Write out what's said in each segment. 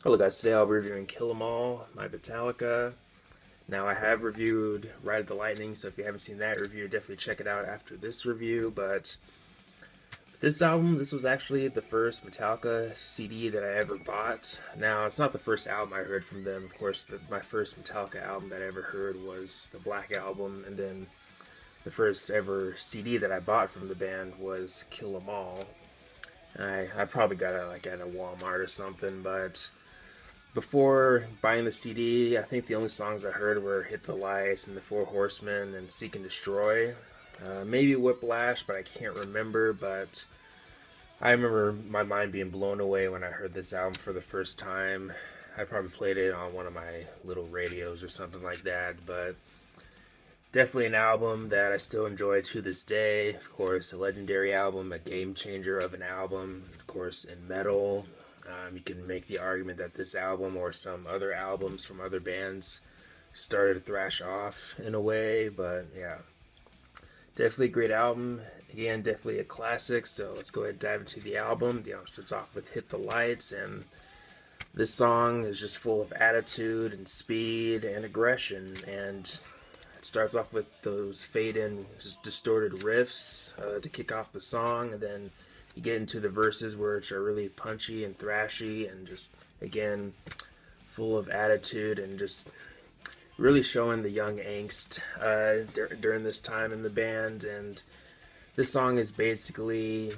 Hello guys, today I'll be reviewing Kill 'Em All by Metallica. Now I have reviewed Ride of the Lightning, so if you haven't seen that review, definitely check it out after this review. But this album, this was actually the first Metallica CD that I ever bought. Now it's not the first album I heard from them. Of course, my first Metallica album that I ever heard was the Black Album, and then the first ever CD that I bought from the band was Kill 'Em All. And I probably got it like at a Walmart or something, but before buying the CD, I think the only songs I heard were Hit the Lights and The Four Horsemen and Seek and Destroy. Maybe Whiplash, but I can't remember. But I remember my mind being blown away when I heard this album for the first time. I probably played it on one of my little radios or something like that. But definitely an album that I still enjoy to this day. Of course, a legendary album, a game changer of an album. Of course, in metal, you can make the argument that this album or some other albums from other bands started to thrash off in a way, but yeah, definitely a great album. Again, definitely a classic. So let's go ahead and dive into the album. The album starts off with Hit the Lights, and this song is just full of attitude and speed and aggression. And it starts off with those fade in, just distorted riffs to kick off the song, and then you get into the verses which are really punchy and thrashy and just again full of attitude and just really showing the young angst during this time in the band. And this song is basically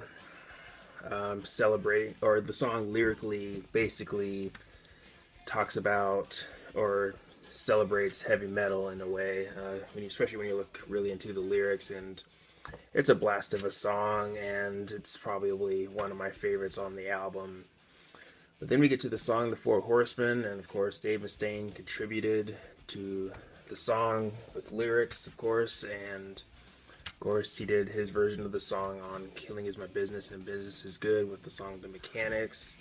celebrating, or the song lyrically basically talks about or celebrates heavy metal in a way, especially when you look really into the lyrics. And it's a blast of a song, and it's probably one of my favorites on the album. But then we get to the song The Four Horsemen, and of course Dave Mustaine contributed to the song with lyrics, of course, and of course he did his version of the song on Killing Is My Business and Business Is Good with the song The Mechanics.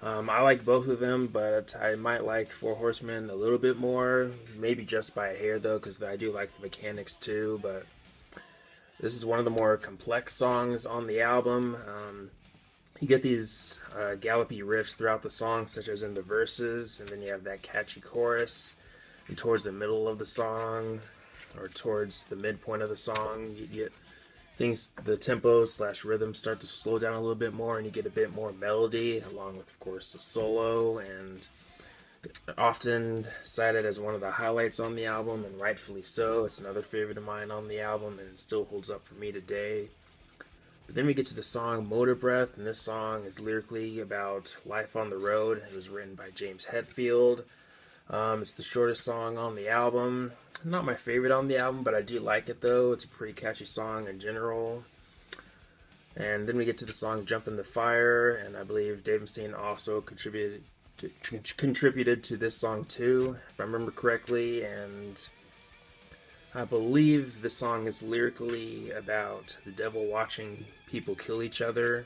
I like both of them, but I might like Four Horsemen a little bit more, maybe just by a hair though, because I do like The Mechanics too. But this is one of the more complex songs on the album. You get these gallopy riffs throughout the song, such as in the verses, and then you have that catchy chorus. And towards the middle of the song, or towards the midpoint of the song, you get things, the tempo slash rhythm start to slow down a little bit more, and you get a bit more melody, along with, of course, the solo. And often cited as one of the highlights on the album, and rightfully so. It's another favorite of mine on the album, and it still holds up for me today. But then we get to the song Motor Breath, and this song is lyrically about life on the road. It was written by James Hetfield. It's the shortest song on the album. Not my favorite on the album, but I do like it though. It's a pretty catchy song in general. And then we get to the song Jump in the Fire, and I believe Dave Mustaine also contributed to this song too, if I remember correctly. And I believe the song is lyrically about the devil watching people kill each other.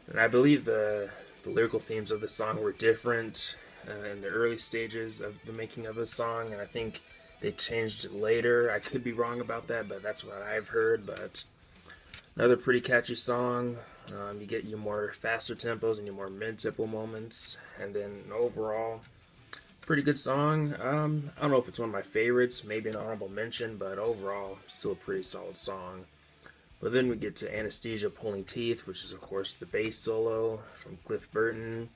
And I believe the lyrical themes of the song were different in the early stages of the making of the song, and I think they changed it later. I could be wrong about that, but that's what I've heard. But another pretty catchy song. You get your more faster tempos and your more mid-tempo moments, and then overall, pretty good song. I don't know if it's one of my favorites, maybe an honorable mention, but overall, still a pretty solid song. But then we get to Anesthesia Pulling Teeth, which is, of course, the bass solo from Cliff Burton.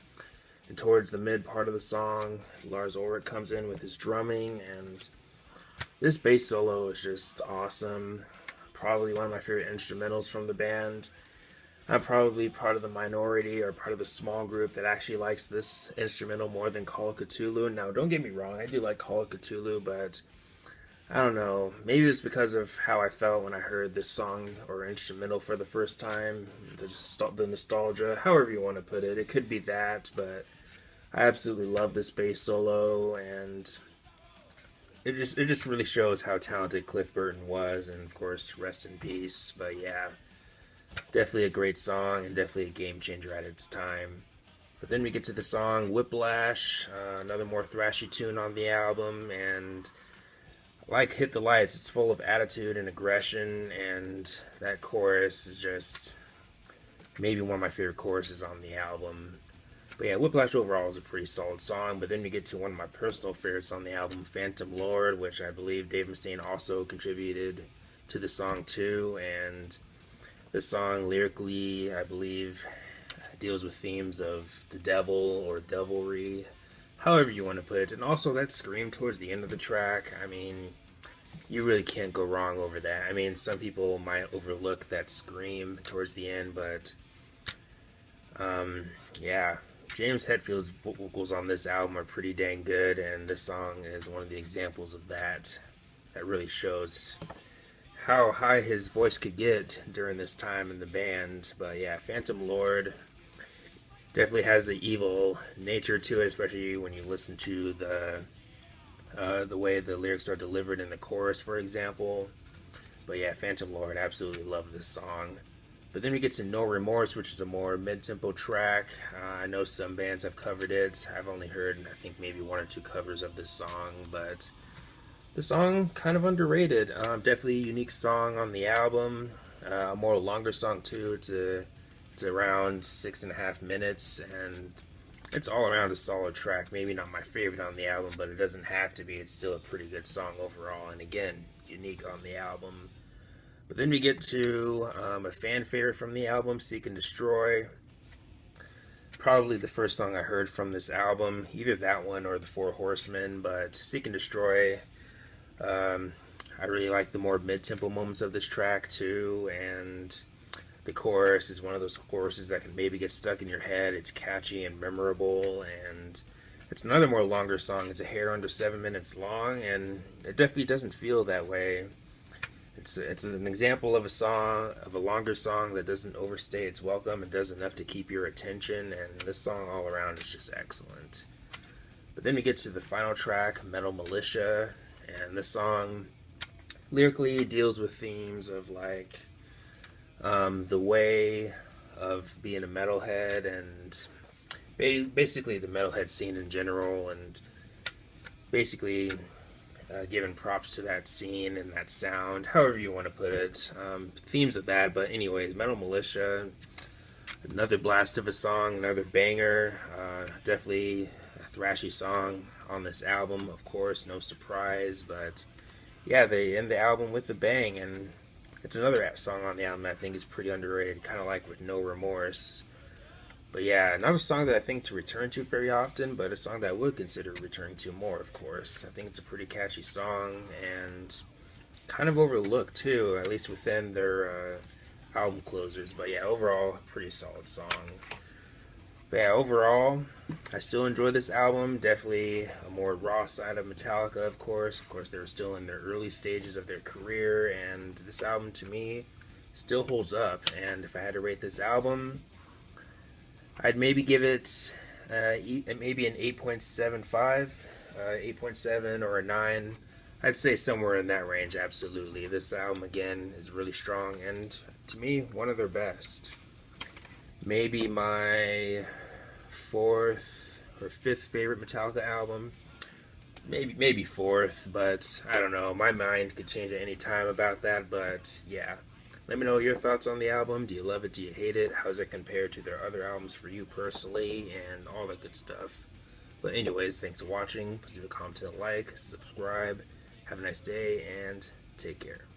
And towards the mid part of the song, Lars Ulrich comes in with his drumming, and this bass solo is just awesome. Probably one of my favorite instrumentals from the band. I'm probably part of the minority or part of the small group that actually likes this instrumental more than Call of Cthulhu. Now, don't get me wrong, I do like Call of Cthulhu, but I don't know. Maybe it's because of how I felt when I heard this song or instrumental for the first time. The nostalgia, however you want to put it. It could be that, but I absolutely love this bass solo, and it just really shows how talented Cliff Burton was, and of course, rest in peace. But yeah, definitely a great song and definitely a game changer at its time. But then we get to the song Whiplash, another more thrashy tune on the album, and like Hit the Lights, it's full of attitude and aggression, and that chorus is just maybe one of my favorite choruses on the album. But yeah, Whiplash overall is a pretty solid song. But then we get to one of my personal favorites on the album, Phantom Lord, which I believe Dave Mustaine also contributed to the song too. And this song lyrically, I believe, deals with themes of the devil or devilry, however you want to put it. And also that scream towards the end of the track, I mean, you really can't go wrong over that. I mean, some people might overlook that scream towards the end, but yeah, James Hetfield's vocals on this album are pretty dang good, and this song is one of the examples of that. That really shows how high his voice could get during this time in the band. But yeah, Phantom Lord definitely has the evil nature to it, especially when you listen to the way the lyrics are delivered in the chorus, for example. But yeah, Phantom Lord, absolutely love this song. But then we get to No Remorse, which is a more mid-tempo track. I know some bands have covered it. I've only heard, I think, maybe one or two covers of this song, but the song kind of underrated. Definitely a unique song on the album. A more longer song too. It's around 6.5 minutes, and it's all around a solid track. Maybe not my favorite on the album, but it doesn't have to be. It's still a pretty good song overall, and again, unique on the album. But then we get to a fan favorite from the album, Seek and Destroy. Probably the first song I heard from this album, either that one or the Four Horsemen. But Seek and Destroy, I really like the more mid-tempo moments of this track too, and the chorus is one of those choruses that can maybe get stuck in your head. It's catchy and memorable, and it's another more longer song. It's a hair under 7 minutes long, and it definitely doesn't feel that way. It's an example of a longer song that doesn't overstay its welcome. It does enough to keep your attention, and this song all around is just excellent. But then we get to the final track, Metal Militia, and this song lyrically deals with themes of like the way of being a metalhead and basically the metalhead scene in general, and basically giving props to that scene and that sound, however you want to put it. Themes of that, but anyways, Metal Militia, another blast of a song, another banger. Definitely a thrashy song on this album, of course, no surprise, but yeah, they end the album with a bang, and it's another song on the album that I think is pretty underrated, kind of like with No Remorse. But yeah, not a song that I think to return to very often, but a song that I would consider returning to more, of course. I think it's a pretty catchy song, and kind of overlooked too, at least within their album closers. But yeah, overall, pretty solid song. But yeah, overall, I still enjoy this album. Definitely a more raw side of Metallica, of course. Of course, they were still in their early stages of their career, and this album, to me, still holds up. And if I had to rate this album, I'd maybe give it maybe an 8.75, 8.7 or a 9. I'd say somewhere in that range, absolutely. This album, again, is really strong, and to me, one of their best. Maybe my 4th or 5th favorite Metallica album. Maybe 4th, but I don't know. My mind could change at any time about that, but yeah. Let me know your thoughts on the album. Do you love it? Do you hate it? How does it compare to their other albums for you personally? And all that good stuff. But anyways, thanks for watching. Please leave a comment, like, subscribe. Have a nice day, and take care.